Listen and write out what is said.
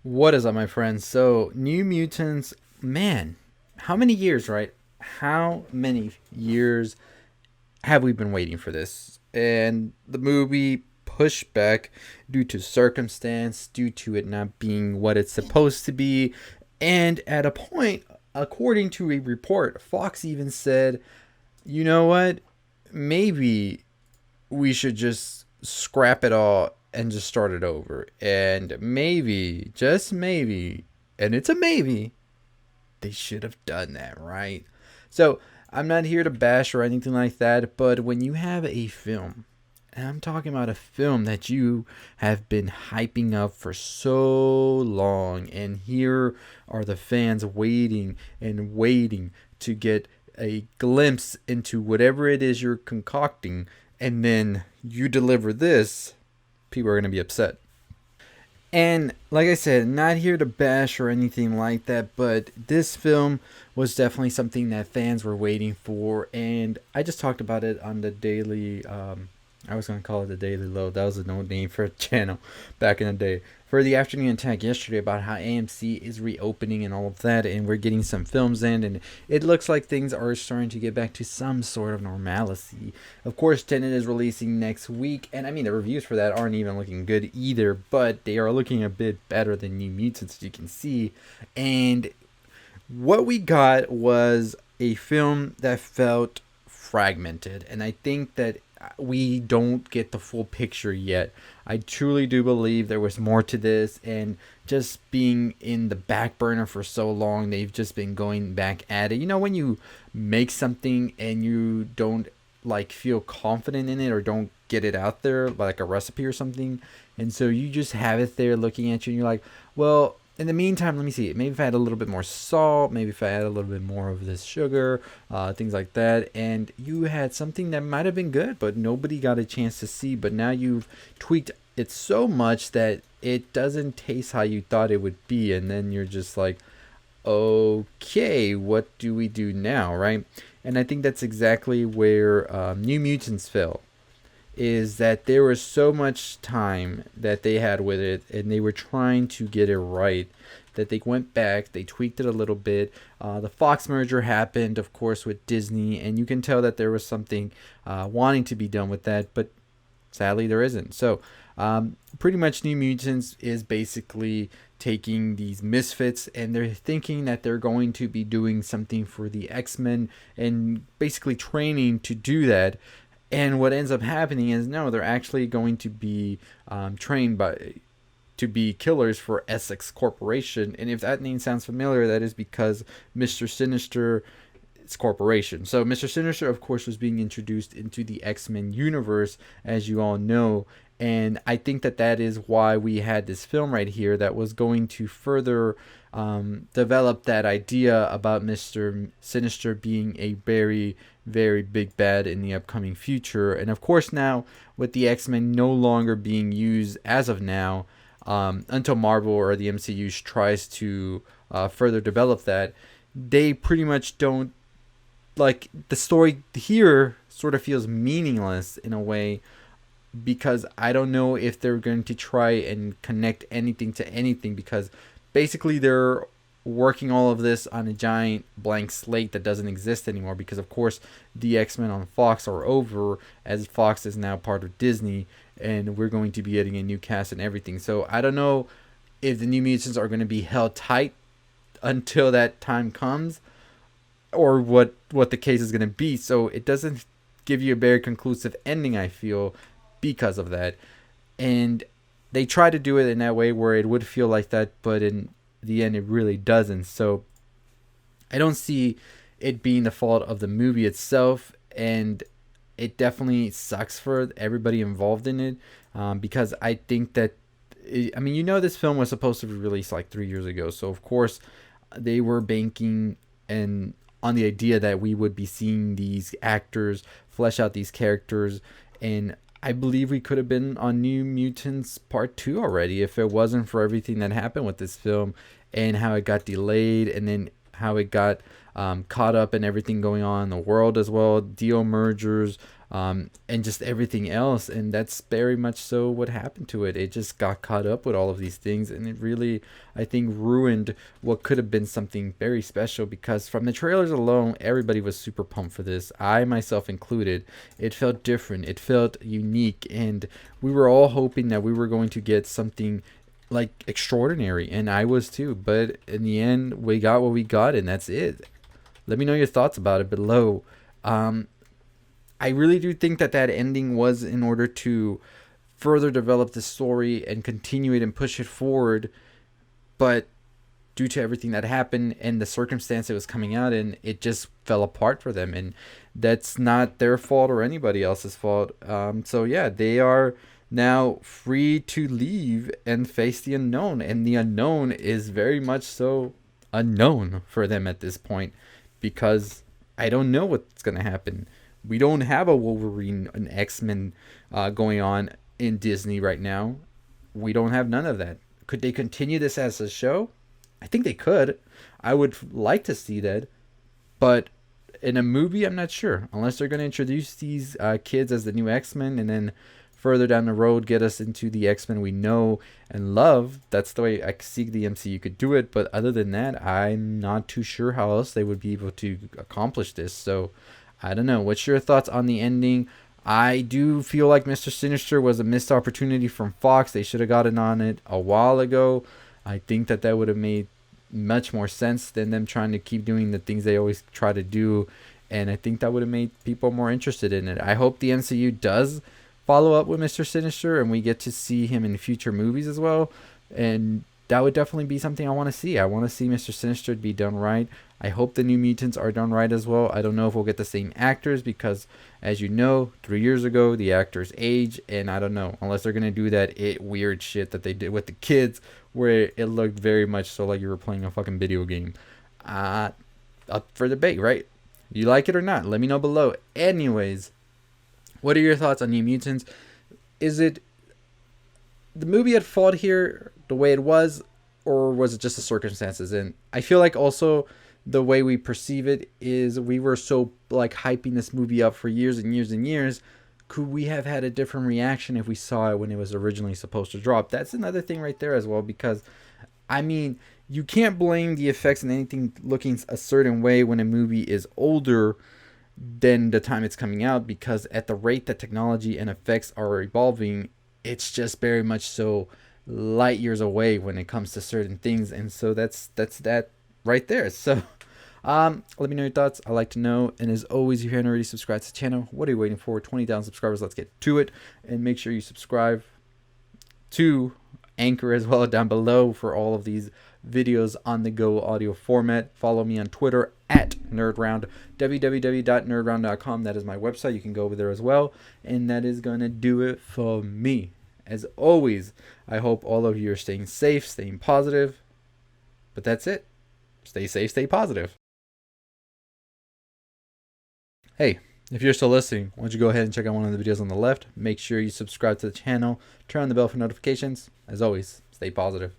What is up, my friends? So, New Mutants, man, how many years, right? How many years have we been waiting for this? And the movie pushed back due to circumstance, due to it not being what it's supposed to be. And at a point, according to a report, Fox even said, you know what? Maybe we should just scrap it all and just start it over. And maybe, just maybe, and it's a maybe, they should have done that, right? So I'm not here to bash or anything like that, but when you have a film, and I'm talking about a film that you have been hyping up for so long, and here are the fans waiting and waiting to get a glimpse into whatever it is you're concocting, and then you deliver this, people are going to be upset. And like I said, not here to bash or anything like that, but this film was definitely something that fans were waiting for. And I just talked about it on the daily, I was going to call it the Daily Load. That was an old name for a channel back in the day. For the Afternoon Attack yesterday about how AMC is reopening and all of that, and we're getting some films in, and it looks like things are starting to get back to some sort of normalcy. Of course, Tenet is releasing next week, and I mean, the reviews for that aren't even looking good either, but they are looking a bit better than New Mutants, as you can see. And what we got was a film that felt fragmented, and I think that we don't get the full picture yet. I truly do believe there was more to this, and just being in the back burner for so long, they've just been going back at it. You know, when you make something and you don't like feel confident in it or don't get it out there, like a recipe or something, and so you just have it there looking at you, and you're like, well, in the meantime, let me see. Maybe if I had a little bit more salt, maybe if I had a little bit more of this sugar, things like that. And you had something that might have been good, but nobody got a chance to see. But now you've tweaked it so much that it doesn't taste how you thought it would be. And then you're just like, okay, what do we do now, right? And I think that's exactly where New Mutants fell, is that there was so much time that they had with it and they were trying to get it right that they went back, they tweaked it a little bit. The Fox merger happened, of course, with Disney, and you can tell that there was something wanting to be done with that, but sadly there isn't. So pretty much New Mutants is basically taking these misfits and they're thinking that they're going to be doing something for the X-Men and basically training to do that. And what ends up happening is no, they're actually going to be trained by to be killers for Essex Corporation. And if that name sounds familiar, that is because Mr. Sinister is corporation. So Mr. Sinister, of course, was being introduced into the X-Men universe, as you all know. And I think that that is why we had this film right here that was going to further develop that idea about Mr. Sinister being a very, very big bad in the upcoming future. And of course, now with the X-Men no longer being used as of now, until Marvel or the MCU tries to further develop that, they pretty much don't, like, the story here sort of feels meaningless in a way, because I don't know if they're going to try and connect anything to anything, because basically they're working all of this on a giant blank slate that doesn't exist anymore, because of course the X-Men on Fox are over, as Fox is now part of Disney, and we're going to be getting a new cast and everything. So I don't know if the New Mutants are going to be held tight until that time comes, or what the case is going to be. So it doesn't give you a very conclusive ending, I feel, because of that. And they try to do it in that way where it would feel like that, but in the end it really doesn't. So I don't see it being the fault of the movie itself, and it definitely sucks for everybody involved in it, because I think that I mean, you know, this film was supposed to be released like 3 years ago, so of course they were banking and on the idea that we would be seeing these actors flesh out these characters. And I believe we could have been on New Mutants Part 2 already if it wasn't for everything that happened with this film and how it got delayed, and then how it got caught up in everything going on in the world as well. Deal mergers, and just everything else. And that's very much so what happened to it. It just got caught up with all of these things, and it really, I think, ruined what could have been something very special, because from the trailers alone, everybody was super pumped for this, I myself included. It felt different, it felt unique, and we were all hoping that we were going to get something like extraordinary, and I was too. But in the end, we got what we got, and that's it. Let me know your thoughts about it below. I really do think that that ending was in order to further develop the story and continue it and push it forward, but due to everything that happened and the circumstance it was coming out in, it just fell apart for them, and that's not their fault or anybody else's fault. So yeah, they are now free to leave and face the unknown, and the unknown is very much so unknown for them at this point, because I don't know what's gonna happen. We don't have a Wolverine, an X-Men going on in Disney right now. We don't have none of that. Could they continue this as a show? I think they could. I would like to see that. But in a movie, I'm not sure. Unless they're going to introduce these kids as the new X-Men, and then further down the road get us into the X-Men we know and love. That's the way I see the MCU could do it. But other than that, I'm not too sure how else they would be able to accomplish this. So I don't know. What's your thoughts on the ending? I do feel like Mr. Sinister was a missed opportunity from Fox. They should have gotten on it a while ago. I think that that would have made much more sense than them trying to keep doing the things they always try to do. And I think that would have made people more interested in it. I hope the MCU does follow up with Mr. Sinister and we get to see him in future movies as well. And that would definitely be something I want to see. I want to see Mr. Sinister be done right. I hope the New Mutants are done right as well. I don't know if we'll get the same actors because, as you know, 3 years ago, the actors age, and I don't know, unless they're going to do that weird shit that they did with the kids where it looked very much so like you were playing a fucking video game. Up for debate, right? You like it or not? Let me know below. Anyways, what are your thoughts on New Mutants? Is it the movie at fault here the way it was, or was it just the circumstances? And I feel like also the way we perceive it is we were so like hyping this movie up for years and years and years. Could we have had a different reaction if we saw it when it was originally supposed to drop? That's another thing right there as well, because I mean, you can't blame the effects and anything looking a certain way when a movie is older than the time it's coming out, because at the rate that technology and effects are evolving, it's just very much so light years away when it comes to certain things. And so that's that right there. So let me know your thoughts. I like to know. And as always, if you haven't already subscribed to the channel, what are you waiting for? 20,000 subscribers. Let's get to it. And make sure you subscribe to Anchor as well down below for all of these videos on the go audio format. Follow me on Twitter at NerdRound, www.nerdround.com. That is my website. You can go over there as well. And that is going to do it for me. As always, I hope all of you are staying safe, staying positive. But that's it. Stay safe, stay positive. Hey, if you're still listening, why don't you go ahead and check out one of the videos on the left. Make sure you subscribe to the channel. Turn on the bell for notifications. As always, stay positive.